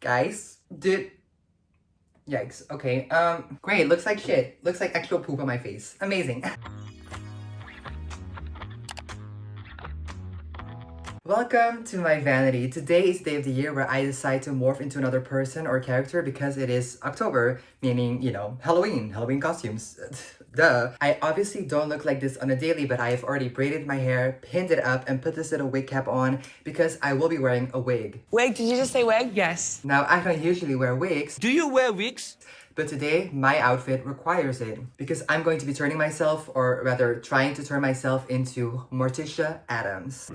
Guys, dude. Yikes. Okay. Great. Looks like shit. Looks like actual poop on my face. Amazing. Welcome to my vanity. Today is the day of the year where I decide to morph into another person or character because it is October, meaning, Halloween costumes. Duh. I obviously don't look like this on a daily, but I have already braided my hair, pinned it up, and put this little wig cap on because I will be wearing a wig. Wig? Did you just say wig? Yes. Now, I don't usually wear wigs. Do you wear wigs? But today, my outfit requires it because I'm going to be turning myself, or rather trying to turn myself into Morticia Addams.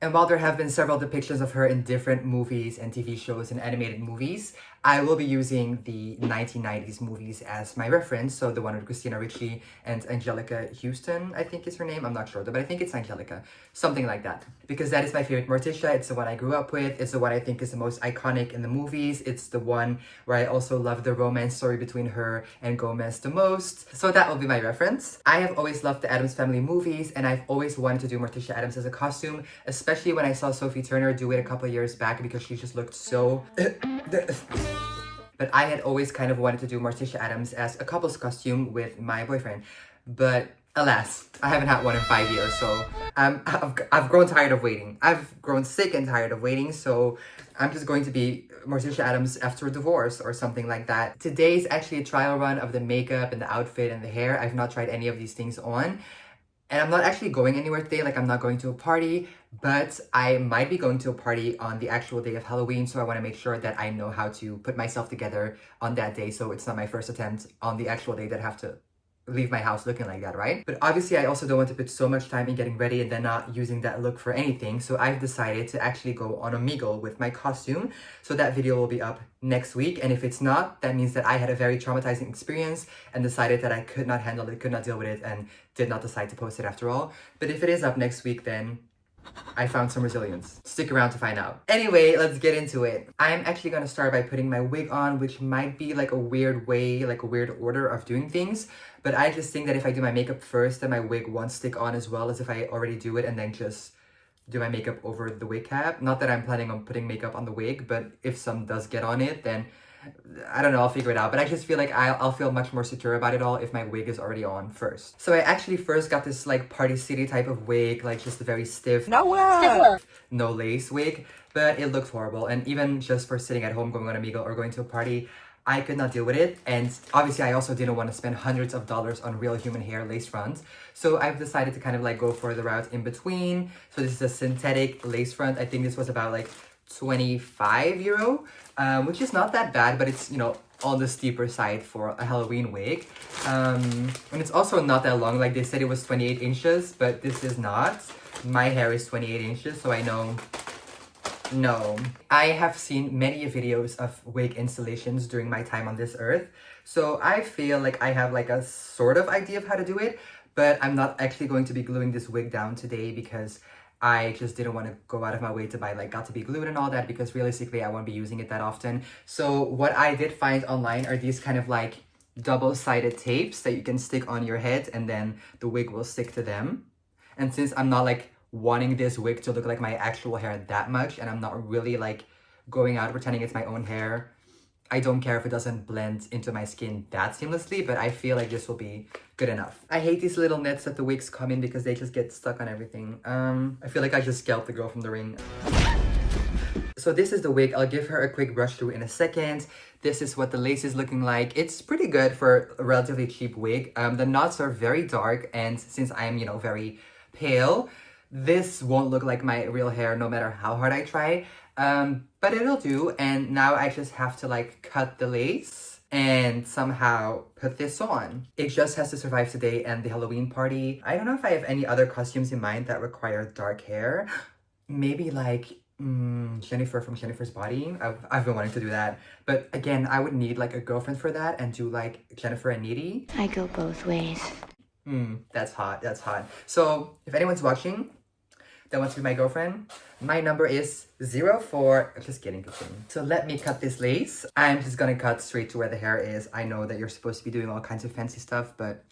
And while there have been several depictions of her in different movies and TV shows and animated movies, I will be using the 1990s movies as my reference. So the one with Christina Ricci and Angelica Houston, I think is her name. I'm not sure though, but I think it's Angelica. Something like that. Because that is my favorite Morticia. It's the one I grew up with. It's the one I think is the most iconic in the movies. It's the one where I also love the romance story between her and Gomez the most. So that will be my reference. I have always loved the Addams Family movies, and I've always wanted to do Morticia Addams as a costume, especially when I saw Sophie Turner do it a couple of years back because she just looked so... But I had always kind of wanted to do Morticia Addams as a couple's costume with my boyfriend. But alas, I haven't had one in 5 years, so I've grown tired of waiting. I've grown sick and tired of waiting, so I'm just going to be Morticia Addams after a divorce or something like that. Today is actually a trial run of the makeup and the outfit and the hair. I've not tried any of these things on. And I'm not actually going anywhere today, like I'm not going to a party, but I might be going to a party on the actual day of Halloween, so I want to make sure that I know how to put myself together on that day, so it's not my first attempt on the actual day that I have to leave my house looking like that, right? But obviously I also don't want to put so much time in getting ready and then not using that look for anything, so I've decided to actually go on Omegle with my costume. So that video will be up next week, and if it's not, that means that I had a very traumatizing experience and decided that I could not handle it, could not deal with it, and did not decide to post it after all. But if it is up next week, then I found some resilience. Stick around to find out. Anyway, let's get into it. I'm actually gonna start by putting my wig on, which might be like a weird way, like a weird order of doing things. But I just think that if I do my makeup first, then my wig won't stick on as well as if I already do it and then just do my makeup over the wig cap. Not that I'm planning on putting makeup on the wig, but if some does get on it, then I don't know, I'll figure it out. But I just feel like I'll feel much more secure about it all if my wig is already on first. So I actually first got this like Party City type of wig, like just a very stiff, no lace wig, but it looked horrible. And even just for sitting at home, going on Amigo or going to a party, I could not deal with it. And obviously I also didn't want to spend hundreds of dollars on real human hair lace fronts. So I've decided to kind of like go for the route in between. So this is a synthetic lace front. I think this was about like 25 euro, which is not that bad, but it's, you know, on the steeper side for a Halloween wig. And it's also not that long. Like they said it was 28 inches, but this is not. My hair is 28 inches, so I know. No. I have seen many videos of wig installations during my time on this earth, so I feel like I have like a sort of idea of how to do it, but I'm not actually going to be gluing this wig down today because I just didn't want to go out of my way to buy like got-to-be glued and all that, because realistically I won't be using it that often. So what I did find online are these kind of like double-sided tapes that you can stick on your head and then the wig will stick to them. And since I'm not like wanting this wig to look like my actual hair that much, and I'm not really like going out pretending it's my own hair, I don't care if it doesn't blend into my skin that seamlessly, but I feel like this will be good enough. I hate these little nets that the wigs come in because they just get stuck on everything. I feel like I just scalped the girl from The Ring. So this is the wig. I'll give her a quick brush through in a second. This is what the lace is looking like. It's pretty good for a relatively cheap wig. The knots are very dark, and since I'm, you know, very pale, this won't look like my real hair no matter how hard I try. But it'll do, and now I just have to like cut the lace and somehow put this on. It just has to survive today and the Halloween party. I don't know if I have any other costumes in mind that require dark hair. Maybe like Jennifer from Jennifer's Body. I've been wanting to do that, but again, I would need like a girlfriend for that and do like Jennifer and Needy. I go both ways. That's hot, that's hot. So if anyone's watching that wants to be my girlfriend, my number is 04. Just kidding, just kidding. So let me cut this lace. I'm just gonna cut straight to where the hair is. I know that you're supposed to be doing all kinds of fancy stuff, but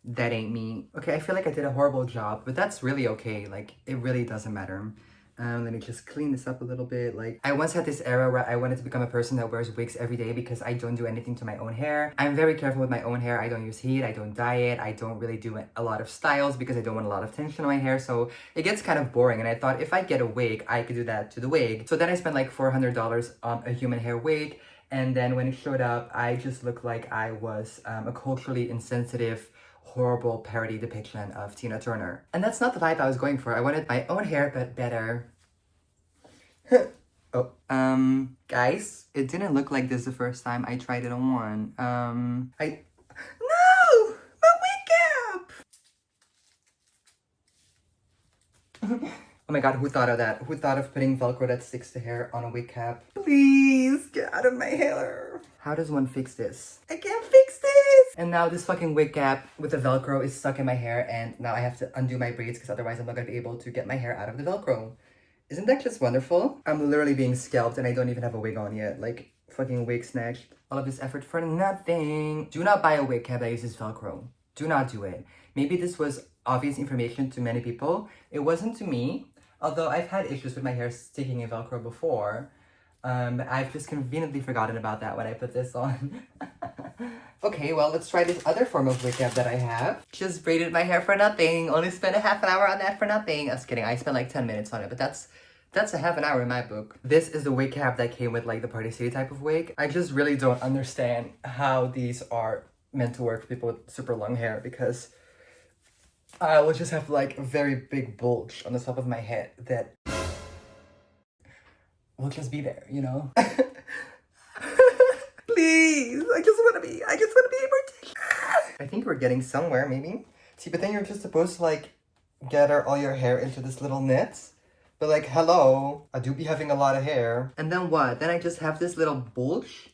that ain't me. Okay, I feel like I did a horrible job, but that's really okay. Like, it really doesn't matter. Let me just clean this up a little bit. Like, I once had this era where I wanted to become a person that wears wigs every day because I don't do anything to my own hair. I'm very careful with my own hair. I don't use heat, I don't dye it, I don't really do a lot of styles because I don't want a lot of tension on my hair, so it gets kind of boring. And I thought if I get a wig, I could do that to the wig. So then I spent like $400 on a human hair wig, and then when it showed up, I just looked like I was a culturally insensitive, horrible parody depiction of Tina Turner. And that's not the vibe I was going for. I wanted my own hair, but better. Oh, guys, it didn't look like this the first time I tried it on one. No! My wig cap! Oh my god, who thought of that? Who thought of putting Velcro that sticks to hair on a wig cap? Please, get out of my hair. How does one fix this? I can't fix this! And now this fucking wig cap with the Velcro is stuck in my hair, and now I have to undo my braids because otherwise I'm not gonna be able to get my hair out of the Velcro. Isn't that just wonderful? I'm literally being scalped and I don't even have a wig on yet. Like, fucking wig snatched. All of this effort for nothing. Do not buy a wig cap that uses Velcro. Do not do it. Maybe this was obvious information to many people. It wasn't to me. Although I've had issues with my hair sticking in Velcro before. I've just conveniently forgotten about that when I put this on. Okay, well, let's try this other form of wig cap that I have. Just braided my hair for nothing. Only spent a half an hour on that for nothing. I was kidding. I spent like 10 minutes on it, but that's a half an hour in my book. This is the wig cap that came with like the Party City type of wig. I just really don't understand how these are meant to work for people with super long hair, because I will just have like a very big bulge on the top of my head that will just be there, you know? Please, I just want to be Morticia. I think we're getting somewhere, maybe. See, but then you're just supposed to like gather all your hair into this little net. But like, hello, I do be having a lot of hair. And then what? Then I just have this little bulge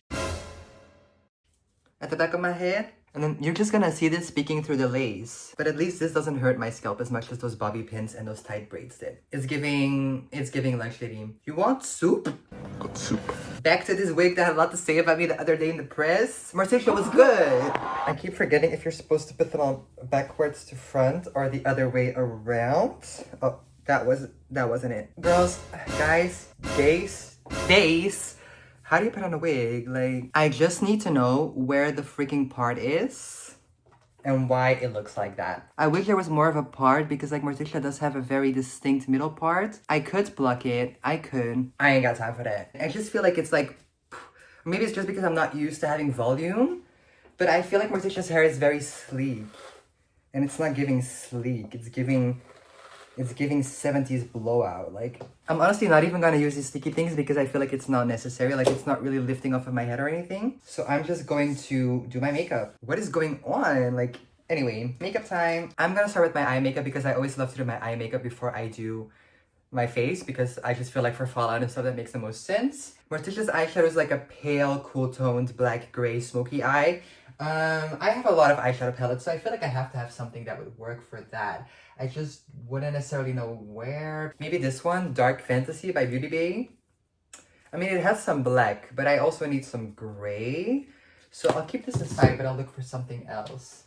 at the back of my head. And then you're just gonna see this peeking through the lace. But at least this doesn't hurt my scalp as much as those bobby pins and those tight braids did. It's giving lunch lady. You want soup? Got soup. Back to this wig that had a lot to say about me the other day in the press. Morticia was good. I keep forgetting if you're supposed to put them on backwards to front or the other way around. Oh, that wasn't it. Girls, guys, days. How do you put on a wig? Like, I just need to know where the freaking part is and why it looks like that. I wish there was more of a part because like Morticia does have a very distinct middle part. I could pluck it. I ain't got time for that. I just feel like it's like, maybe it's just because I'm not used to having volume, but I feel like Morticia's hair is very sleek. And it's not giving sleek. It's giving 70s blowout. Like, I'm honestly not even gonna use these sticky things because I feel like it's not necessary. Like, it's not really lifting off of my head or anything. So I'm just going to do my makeup. What is going on? Like, anyway, makeup time. I'm gonna start with my eye makeup because I always love to do my eye makeup before I do my face because I just feel like for fallout and stuff that makes the most sense. Morticia's eyeshadow is like a pale, cool toned, black, gray, smoky eye. I have a lot of eyeshadow palettes, so I feel like I have to have something that would work for that. I just wouldn't necessarily know where. Maybe this one, Dark Fantasy by Beauty Bay. I mean, it has some black, but I also need some gray. So I'll keep this aside, but I'll look for something else.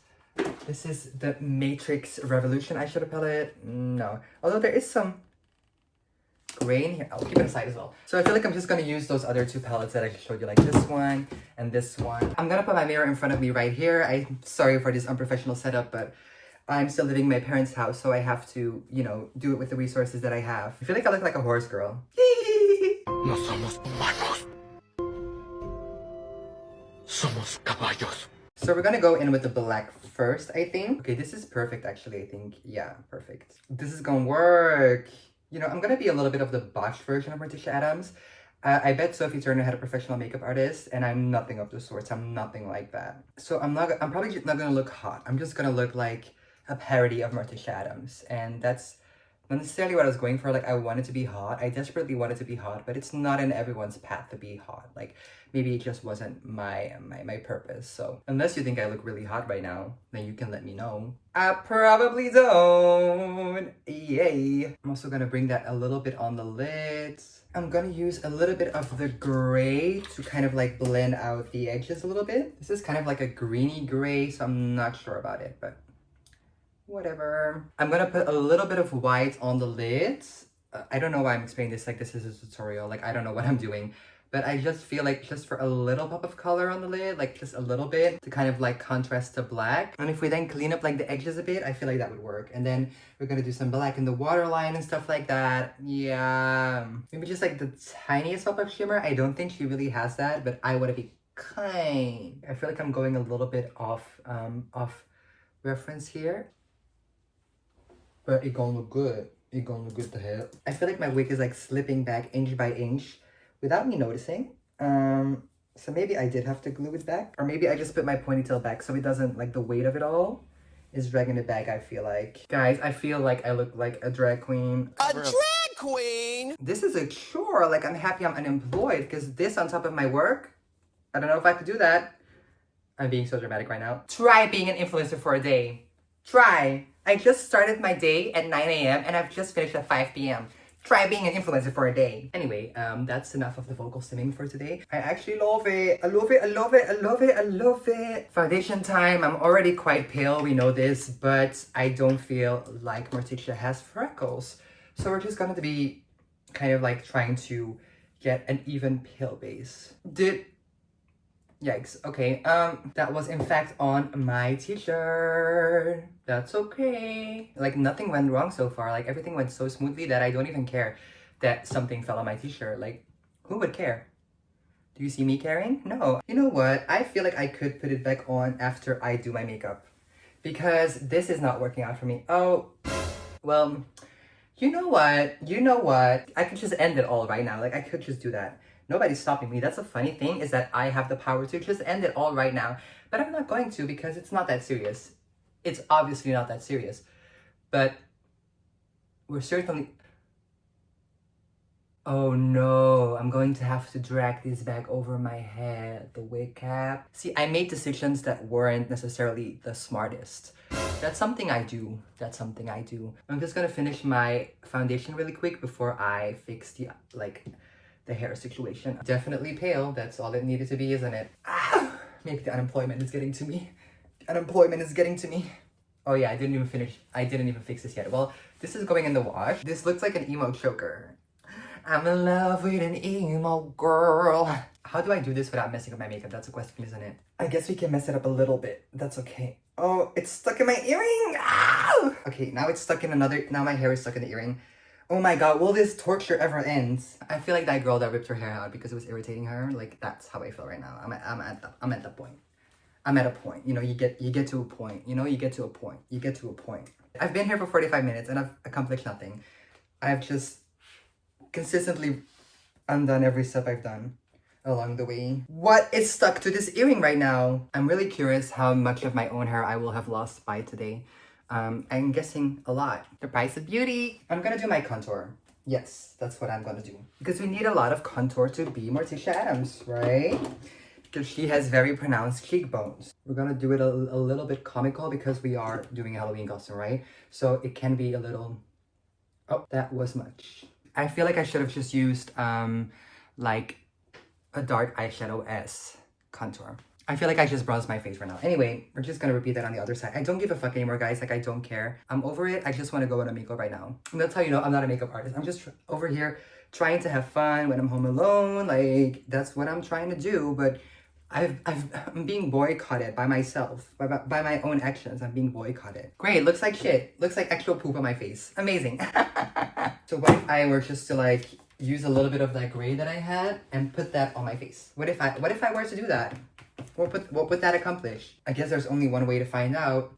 This is the Matrix Revolution eyeshadow palette. No. Although there is some gray in here. I'll keep it aside as well. So I feel like I'm just gonna use those other two palettes that I just showed you, like this one and this one. I'm gonna put my mirror in front of me right here. I'm sorry for this unprofessional setup, but I'm still living in my parents' house, so I have to, you know, do it with the resources that I have. I feel like I look like a horse girl. No somos humanos. Somos caballos. So we're gonna go in with the black first, I think. Okay, this is perfect, actually, I think. Yeah, perfect. This is gonna work. You know, I'm gonna be a little bit of the botched version of Morticia Addams. I bet Sophie Turner had a professional makeup artist, and I'm nothing of the sorts. I'm nothing like that. So I'm probably not gonna look hot. I'm just gonna look like a parody of Morticia Addams, and that's not necessarily what I was going for. Like, I wanted to be hot. I desperately wanted to be hot, but it's not in everyone's path to be hot. Like, maybe it just wasn't my purpose. So unless you think I look really hot right now, then you can let me know. I probably don't. Yay. I'm also gonna bring that a little bit on the lids. I'm gonna use a little bit of the gray to kind of like blend out the edges a little bit. This is kind of like a greeny gray, so I'm not sure about it, but Whatever. I'm gonna put a little bit of white on the lids. I don't know why I'm explaining this like this is a tutorial. Like, I don't know what I'm doing. But I just feel like just for a little pop of color on the lid, like just a little bit to kind of like contrast to black. And if we then clean up like the edges a bit, I feel like that would work. And then we're gonna do some black in the waterline and stuff like that. Yeah. Maybe just like the tiniest pop of shimmer. I don't think she really has that, but I wanna be kind. I feel like I'm going a little bit off reference here. But it gonna look good. It gonna look good to hell. I feel like my wig is like slipping back inch by inch without me noticing. So maybe I did have to glue it back. Or maybe I just put my ponytail back so it doesn't, like the weight of it all is dragging it back, I feel like. Guys, I feel like I look like a drag queen. A drag queen? This is a chore. Like, I'm happy I'm unemployed because this on top of my work, I don't know if I could do that. I'm being so dramatic right now. Try being an influencer for a day. Try. I just started my day at 9 a.m. and I've just finished at 5 p.m. Try being an influencer for a day. Anyway, that's enough of the vocal stimming for today. I actually love it. I love it. I love it. I love it. I love it. Foundation time. I'm already quite pale. We know this, but I don't feel like Morticia has freckles. So we're just going to be kind of like trying to get an even pale base. Yikes. Okay, that was in fact on my t-shirt. That's okay. Like, nothing went wrong so far. Like, everything went so smoothly that I don't even care that something fell on my t-shirt. Like, who would care? Do you see me caring? No. You know what? I feel like I could put it back on after I do my makeup. Because this is not working out for me. Oh, well, you know what? You know what? I could just end it all right now. Like, I could just do that. Nobody's stopping me. That's a funny thing, is that I have the power to just end it all right now. But I'm not going to because it's not that serious. It's obviously not that serious. But we're certainly... Oh no, I'm going to have to drag this back over my head, the wig cap. See, I made decisions that weren't necessarily the smartest. That's something I do. That's something I do. I'm just gonna finish my foundation really quick before I fix the, like, the hair situation. Definitely pale. That's all it needed to be, isn't it? Ah, maybe the unemployment is getting to me. The unemployment is getting to me. Oh yeah, I didn't even fix this yet. Well, this is going in the wash. This looks like an emo choker. I'm in love with an emo girl. How do I do this without messing up my makeup? That's a question, isn't it? I guess we can mess it up a little bit. That's okay. Oh, it's stuck in my earring. Ah! Okay, now it's stuck in another... Now my hair is stuck in the earring. Oh my god, will this torture ever end? I feel like that girl that ripped her hair out because it was irritating her. Like, that's how I feel right now. I'm at the point. I'm at a point. You know, you get to a point. You know, you get to a point. You get to a point. I've been here for 45 minutes and I've accomplished nothing. I've just consistently undone every step I've done along the way. What is stuck to this earring right now? I'm really curious how much of my own hair I will have lost by today. I'm guessing a lot. The price of beauty. I'm gonna do my contour. Yes, that's what I'm gonna do. Because we need a lot of contour to be Morticia Addams, right? Because she has very pronounced cheekbones. We're gonna do it a little bit comical because we are doing a Halloween costume, right? So it can be a little... Oh, that was much. I feel like I should have just used, like, a dark eyeshadow as contour. I feel like I just bronzed my face right now. Anyway, we're just gonna repeat that on the other side. I don't give a fuck anymore, guys. Like, I don't care. I'm over it. I just want to go on a makeup right now. And that's how you know I'm not a makeup artist. I'm just over here trying to have fun when I'm home alone. Like, that's what I'm trying to do. But I'm being boycotted by myself. By my own actions. I'm being boycotted. Great. Looks like shit. Looks like actual poop on my face. Amazing. So what if I were just to, like, use a little bit of that gray that I had and put that on my face? What if I were to do that? What would that accomplish? I guess there's only one way to find out.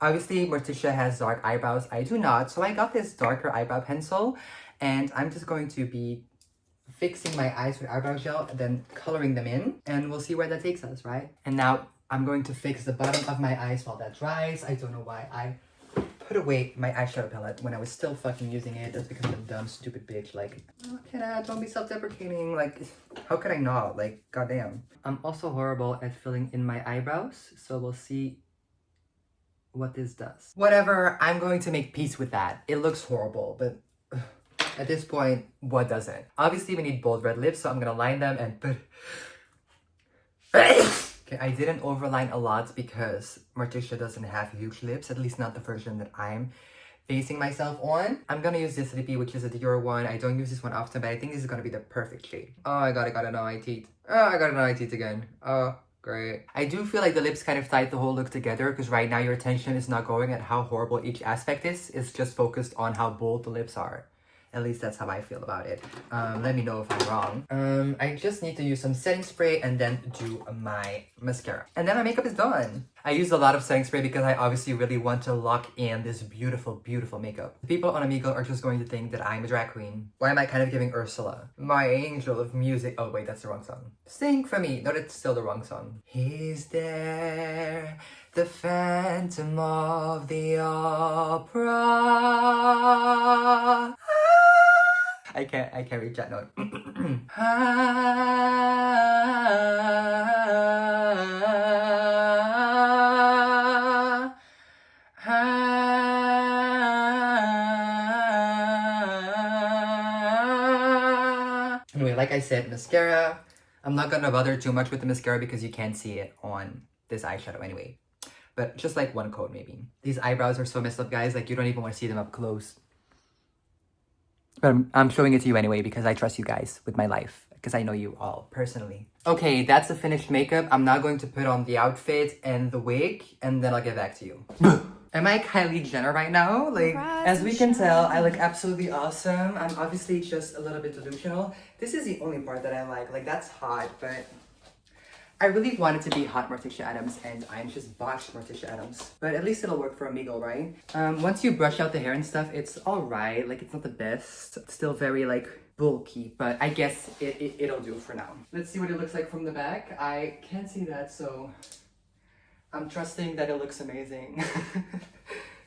Obviously, Morticia has dark eyebrows. I do not. So I got this darker eyebrow pencil. And I'm just going to be fixing my eyes with eyebrow gel and then coloring them in. And we'll see where that takes us, right? And now I'm going to fix the bottom of my eyes while that dries. I don't know why I put away my eyeshadow palette when I was still fucking using it. That's because I'm a dumb, stupid bitch. Like, oh, Kenna, don't be self-deprecating. Like, how could I not? Like, goddamn. I'm also horrible at filling in my eyebrows, so we'll see what this does. Whatever, I'm going to make peace with that. It looks horrible, but at this point, what doesn't? Obviously, we need bold red lips, so I'm gonna line them and put... Okay, I didn't overline a lot because Morticia doesn't have huge lips, at least not the version that I'm basing myself on. I'm gonna use this lippy, which is a Dior one. I don't use this one often, but I think this is gonna be the perfect shade. Oh, I got an eye teeth. Oh, I got an eye teeth again. Oh, great. I do feel like the lips kind of tied the whole look together because right now your attention is not going at how horrible each aspect is. It's just focused on how bold the lips are. At least that's how I feel about it. Let me know if I'm wrong. I just need to use some setting spray and then do my mascara. And then my makeup is done. I used a lot of setting spray because I obviously really want to lock in this beautiful, beautiful makeup. People on Omegle are just going to think that I'm a drag queen. Why am I kind of giving Ursula? My angel of music. Oh wait, that's the wrong song. Sing for me. No, that's still the wrong song. He's there, the Phantom of the Opera. I can't reach that note. Anyway, like I said, mascara. I'm not gonna bother too much with the mascara because you can't see it on this eyeshadow anyway. But just like one coat maybe. These eyebrows are so messed up, guys. Like you don't even want to see them up close. But I'm showing it to you anyway because I trust you guys with my life. Because I know you all personally. Okay, that's the finished makeup. I'm now going to put on the outfit and the wig. And then I'll get back to you. Am I Kylie Jenner right now? Like, as we can tell, I look absolutely awesome. I'm obviously just a little bit delusional. This is the only part that I like. Like, that's hot, but I really wanted to be hot Morticia Addams, and I'm just botched Morticia Addams. But at least it'll work for Omegle, right? Once you brush out the hair and stuff, it's alright. Like, it's not the best. It's still very, like, bulky, but I guess it'll do for now. Let's see what it looks like from the back. I can't see that, so I'm trusting that it looks amazing.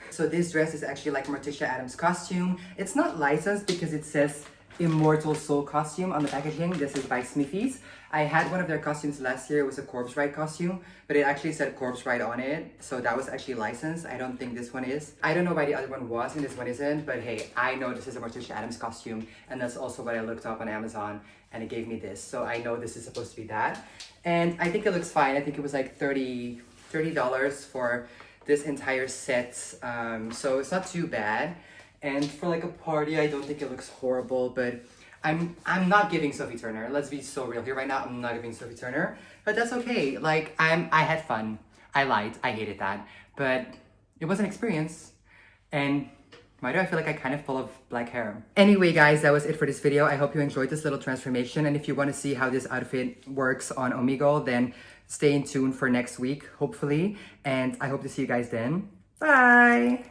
So this dress is actually like Morticia Addams' costume. It's not licensed because it says Immortal Soul Costume on the packaging. This is by Smithies. I had one of their costumes last year. It was a Corpse Bride costume, but it actually said Corpse Bride on it. So that was actually licensed. I don't think this one is. I don't know why the other one was and this one isn't, but hey, I know this is a Morticia Addams costume, and that's also what I looked up on Amazon, and it gave me this. So I know this is supposed to be that. And I think it looks fine. I think it was like $30 for this entire set. So it's not too bad. And for like a party, I don't think it looks horrible, but I'm not giving Sophie Turner. Let's be so real here right now. I'm not giving Sophie Turner, but that's okay. Like I had fun. I lied. I hated that, but it was an experience. And why do I feel like I kind of full of black hair? Anyway, guys, that was it for this video. I hope you enjoyed this little transformation. And if you want to see how this outfit works on Omegle, then stay in tune for next week, hopefully. And I hope to see you guys then. Bye.